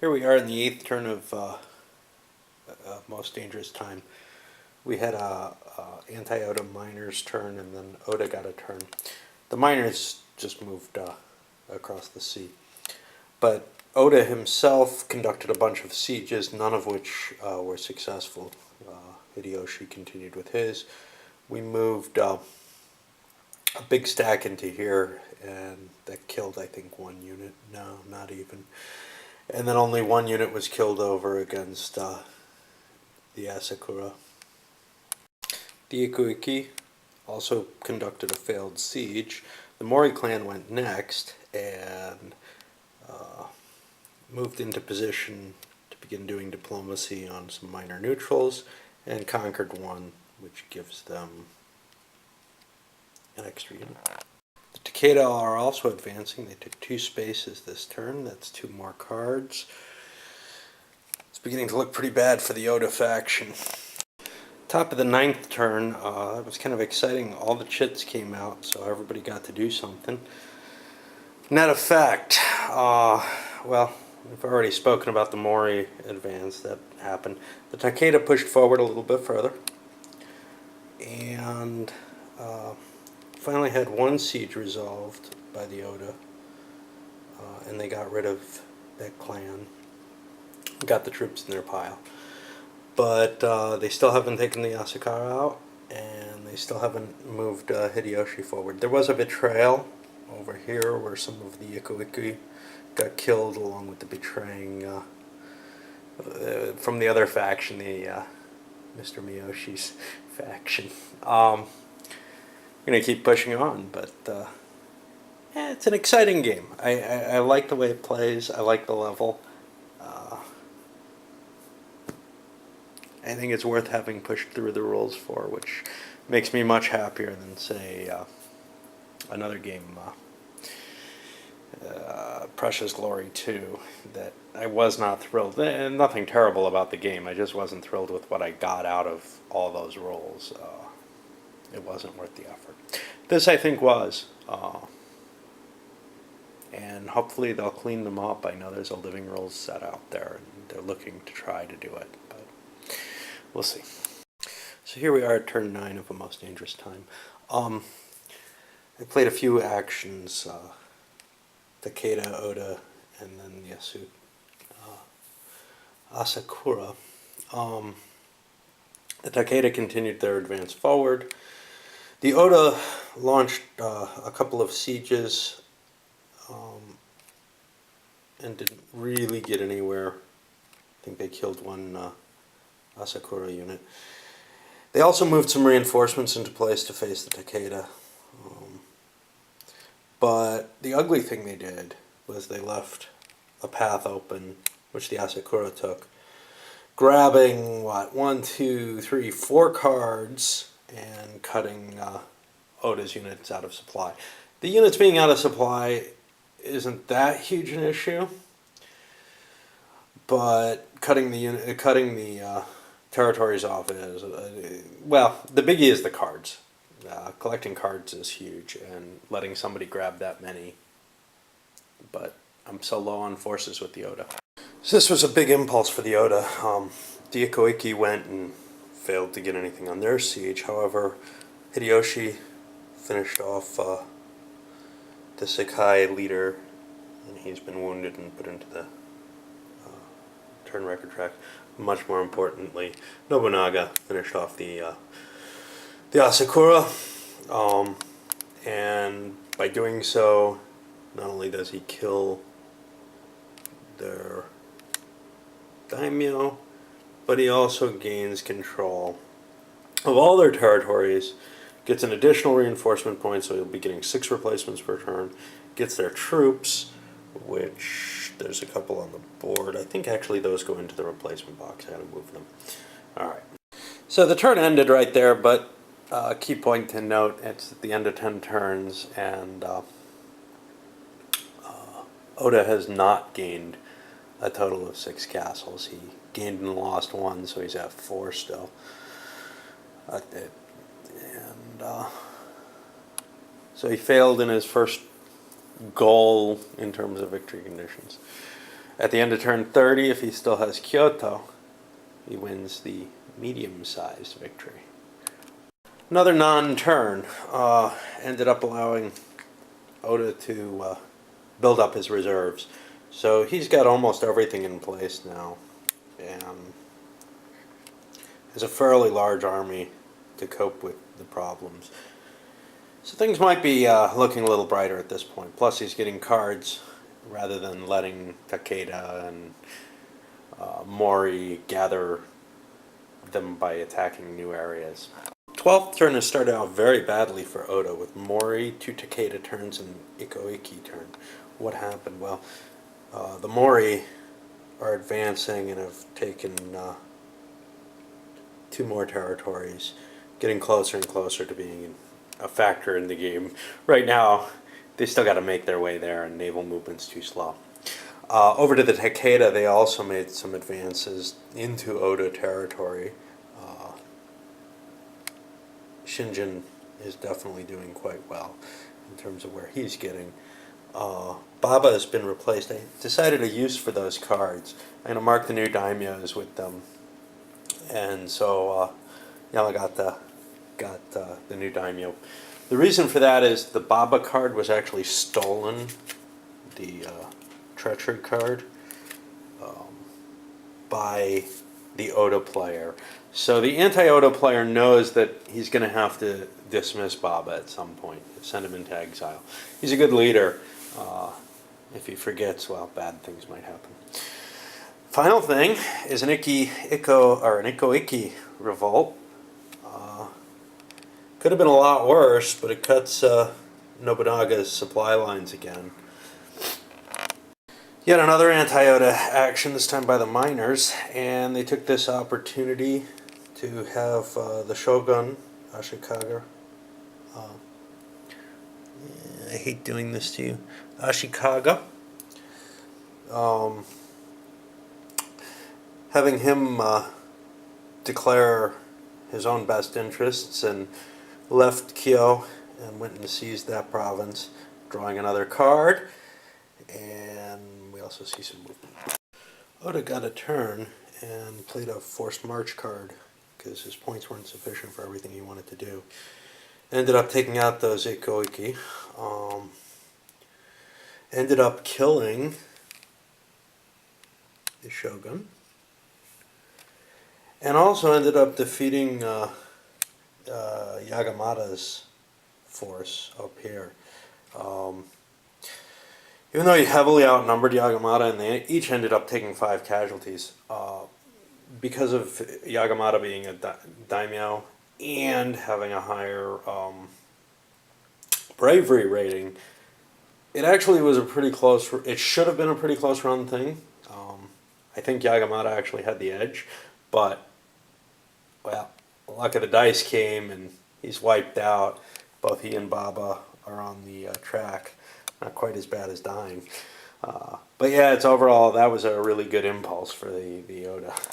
Here we are in the 8th turn of Most Dangerous Time. We had a anti-Oda miner's turn, and then Oda got a turn. The miners just moved across the sea. But Oda himself conducted a bunch of sieges, none of which were successful. Hideyoshi continued with his. We moved a big stack into here, and that killed, I think, one unit. No, not even. And then only one unit was killed over against the Asakura. The Ikuiki also conducted a failed siege. The Mori clan went next and moved into position to begin doing diplomacy on some minor neutrals and conquered one, which gives them an extra unit. The Takeda are also advancing. They took 2 spaces this turn. That's 2 more cards. It's beginning to look pretty bad for the Oda faction. Top of the 9th turn, it was kind of exciting. All the chits came out, so everybody got to do something. Net effect, well, we've already spoken about the Mori advance that happened. The Takeda pushed forward a little bit further, and finally had one siege resolved by the Oda, and they got rid of that clan, got the troops in their pile. But they still haven't taken the Asakura out, and they still haven't moved Hideyoshi forward. There was a betrayal over here where some of the Ikuiki got killed along with the betraying from the other faction, the Mr. Miyoshi's faction. I'm going to keep pushing on, but yeah, it's an exciting game. I like the way it plays. I like the level. I think it's worth having pushed through the rules for, which makes me much happier than, say, another game, Precious Glory 2, that I was not thrilled. Nothing terrible about the game. I just wasn't thrilled with what I got out of all those roles. It wasn't worth the effort. This, I think, was. And hopefully they'll clean them up. I know there's a living rules set out there, and they're looking to try to do it. But we'll see. So here we are at turn 9 of A Most Dangerous Time. I played a few actions, Takeda, Oda, and then Yasu, Asakura. The Takeda continued their advance forward. The Oda launched a couple of sieges and didn't really get anywhere. I think they killed one Asakura unit. They also moved some reinforcements into place to face the Takeda. But the ugly thing they did was they left a path open, which the Asakura took, grabbing, 4 cards and cutting Oda's units out of supply. The units being out of supply isn't that huge an issue, but cutting the territories off is, well, the biggie is the cards. Collecting cards is huge, and letting somebody grab that many, but I'm so low on forces with the Oda. So this was a big impulse for the Oda. The Ikuiki went and failed to get anything on their siege. However, Hideyoshi finished off the Sekai leader, and he's been wounded and put into the turn record track. Much more importantly, Nobunaga finished off the Asakura, and by doing so, not only does he kill their daimyo, but he also gains control of all their territories, gets an additional reinforcement point, so he'll be getting 6 replacements per turn, gets their troops, which there's a couple on the board. I think actually those go into the replacement box. I had to move them. Alright. So the turn ended right there, but key point to note, it's at the end of 10 turns, and Oda has not gained a total of 6 castles. He gained and lost 1, so he's at 4 still. So he failed in his first goal in terms of victory conditions. At the end of turn 30, if he still has Kyoto, he wins the medium-sized victory. Another non-turn ended up allowing Oda to build up his reserves. So he's got almost everything in place now, and has a fairly large army to cope with the problems. So things might be looking a little brighter at this point. Plus he's getting cards rather than letting Takeda and Mori gather them by attacking new areas. 12th turn has started out very badly for Oda, with Mori, 2 Takeda turns, and Iko-Iki turn. What happened? Well, the Mori are advancing and have taken 2 more territories, getting closer and closer to being a factor in the game. Right now, they still got to make their way there, and naval movement's too slow. Over to the Takeda, they also made some advances into Oda territory. Shingen is definitely doing quite well in terms of where he's getting. Baba has been replaced. I decided a use for those cards. I'm going to mark the new daimyos with them. And so Yamagata got the new daimyo. The reason for that is the Baba card was actually stolen, the treachery card, by the Oda player. So the anti-Oda player knows that he's going to have to dismiss Baba at some point, send him into exile. He's a good leader. If he forgets, well, bad things might happen. Final thing is an Iko-Iki revolt. Could have been a lot worse, but it cuts Nobunaga's supply lines again. Yet another anti-Oda action, this time by the miners, and they took this opportunity to have the shogun, Ashikaga. I hate doing this to you. Ashikaga. Having him declare his own best interests, and left Kyo and went and seized that province, drawing another card, and we also see some movement. Oda got a turn and played a forced march card because his points weren't sufficient for everything he wanted to do. Ended up taking out those Iko-Iki. Ended up killing the shogun. And also ended up defeating Yagamata's force up here. Even though he heavily outnumbered Yagamata, and they each ended up taking 5 casualties, because of Yagamata being a daimyo and having a higher bravery rating, it actually was a pretty close. It should have been a pretty close run thing. I think Yagamata actually had the edge, but well, luck of the dice came and he's wiped out. Both he and Baba are on the track. Not quite as bad as dying. But yeah, it's overall, that was a really good impulse for the Oda.